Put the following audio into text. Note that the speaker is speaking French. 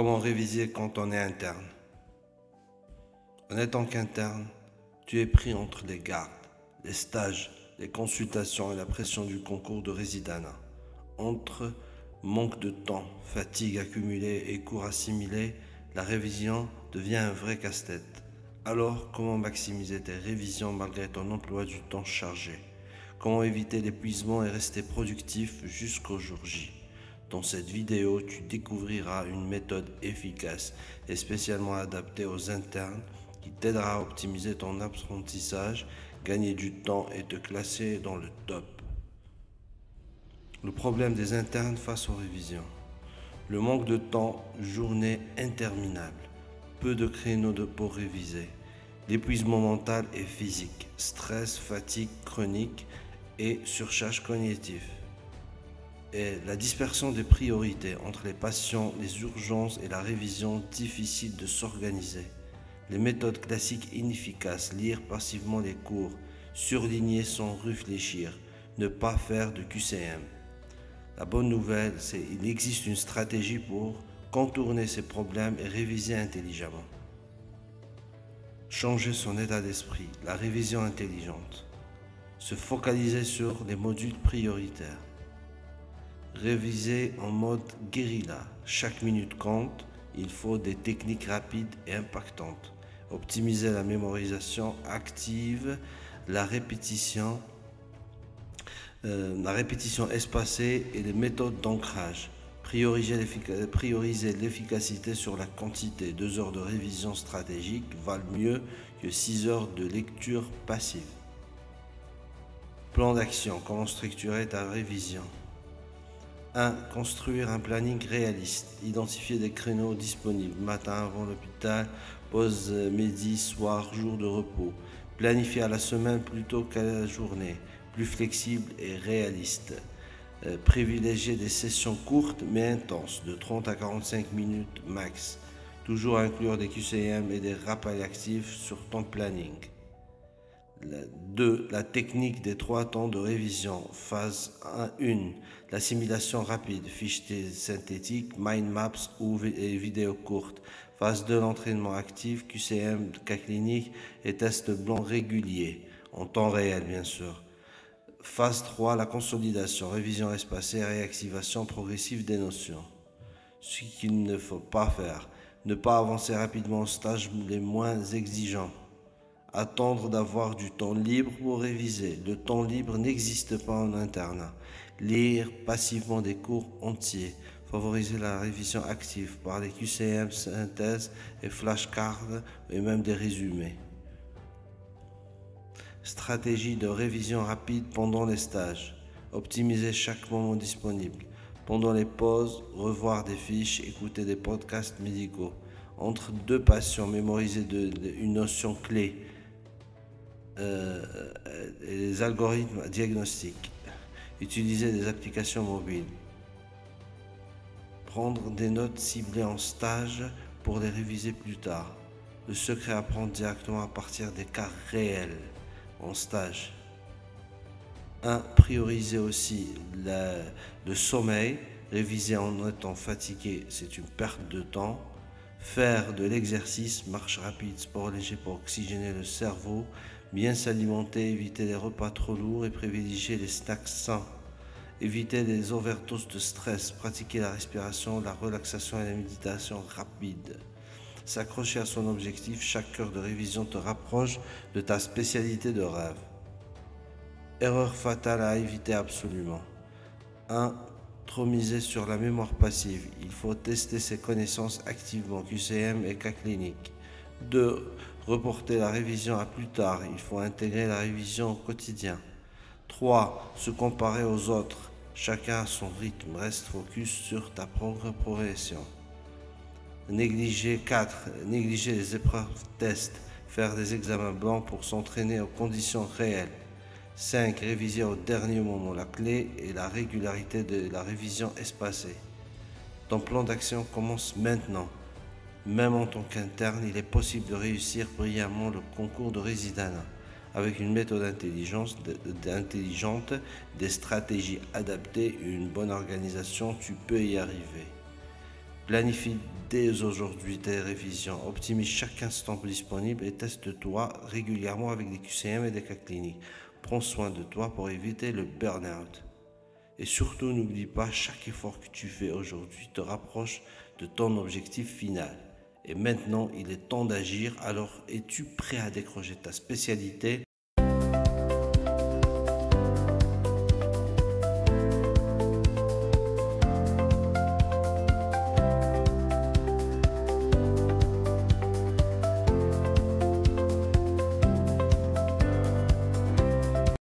Comment réviser quand on est interne? En étant qu'interne, tu es pris entre les gardes, les stages, les consultations et la pression du concours de résidana. Entre manque de temps, fatigue accumulée et cours assimilés, la révision devient un vrai casse-tête. Alors, comment maximiser tes révisions malgré ton emploi du temps chargé? Comment éviter l'épuisement et rester productif jusqu'au jour J? Dans cette vidéo, tu découvriras une méthode efficace et spécialement adaptée aux internes qui t'aidera à optimiser ton apprentissage, gagner du temps et te classer dans le top. Le problème des internes face aux révisions. Le manque de temps, journée interminable, peu de créneaux pour réviser, l'épuisement mental et physique, stress, fatigue chronique et surcharge cognitive. Et la dispersion des priorités entre les patients, les urgences et la révision, difficile de s'organiser. Les méthodes classiques inefficaces, lire passivement les cours, surligner sans réfléchir, ne pas faire de QCM. La bonne nouvelle, c'est qu'il existe une stratégie pour contourner ces problèmes et réviser intelligemment. Changer son état d'esprit, la révision intelligente. Se focaliser sur les modules prioritaires. Réviser en mode guérilla. Chaque minute compte, il faut des techniques rapides et impactantes. Optimiser la mémorisation active, la répétition espacée et les méthodes d'ancrage. Prioriser l'efficacité sur la quantité. 2 heures de révision stratégique valent mieux que 6 heures de lecture passive. Plan d'action. Comment structurer ta révision? 1. Construire un planning réaliste. Identifier des créneaux disponibles. Matin avant l'hôpital, pause midi, soir, jour de repos. Planifier à la semaine plutôt qu'à la journée. Plus flexible et réaliste. Privilégier des sessions courtes mais intenses, de 30 à 45 minutes max. Toujours inclure des QCM et des rappels actifs sur ton planning. 2. La technique des 3 temps de révision. Phase 1. L'assimilation rapide, fiches synthétiques, mind maps ou vidéos courtes. Phase 2. L'entraînement actif, QCM, cas clinique et tests blancs réguliers, en temps réel bien sûr. Phase 3. La consolidation, révision espacée, réactivation progressive des notions. Ce qu'il ne faut pas faire, ne pas avancer rapidement aux stages les moins exigeants. Attendre d'avoir du temps libre pour réviser. Le temps libre n'existe pas en internat. Lire passivement des cours entiers. Favoriser la révision active par les QCM, synthèse et flashcards et même des résumés. Stratégie de révision rapide pendant les stages. Optimiser chaque moment disponible. Pendant les pauses, revoir des fiches, écouter des podcasts médicaux. Entre 2 patients, mémoriser une notion clé. Les algorithmes diagnostiques. Utiliser des applications mobiles. Prendre des notes ciblées en stage pour les réviser plus tard. Le secret, apprendre directement à partir des cas réels en stage. 1. Prioriser aussi le sommeil. Réviser en étant fatigué, c'est une perte de temps. Faire de l'exercice, marche rapide, sport léger pour oxygéner le cerveau. Bien s'alimenter, éviter les repas trop lourds et privilégier les snacks sains. Éviter les overdoses de stress, pratiquer la respiration, la relaxation et la méditation rapide. S'accrocher à son objectif, chaque heure de révision te rapproche de ta spécialité de rêve. Erreur fatale à éviter absolument. 1. Trop miser sur la mémoire passive. Il faut tester ses connaissances activement, QCM et cas clinique. 2. Reporter la révision à plus tard. Il faut intégrer la révision au quotidien. 3. Se comparer aux autres. Chacun a son rythme. Reste focus sur ta propre progression. 4. Négliger les épreuves tests. Faire des examens blancs pour s'entraîner aux conditions réelles. 5. Réviser au dernier moment. La clé est la régularité de la révision espacée. Ton plan d'action commence maintenant. Même en tant qu'interne, il est possible de réussir brillamment le concours de résidana. Avec une méthode intelligente, des stratégies adaptées et une bonne organisation, tu peux y arriver. Planifie dès aujourd'hui tes révisions, optimise chaque instant disponible et teste-toi régulièrement avec des QCM et des cas cliniques. Prends soin de toi pour éviter le burn-out. Et surtout, n'oublie pas, chaque effort que tu fais aujourd'hui te rapproche de ton objectif final. Et maintenant, il est temps d'agir. Alors, es-tu prêt à décrocher ta spécialité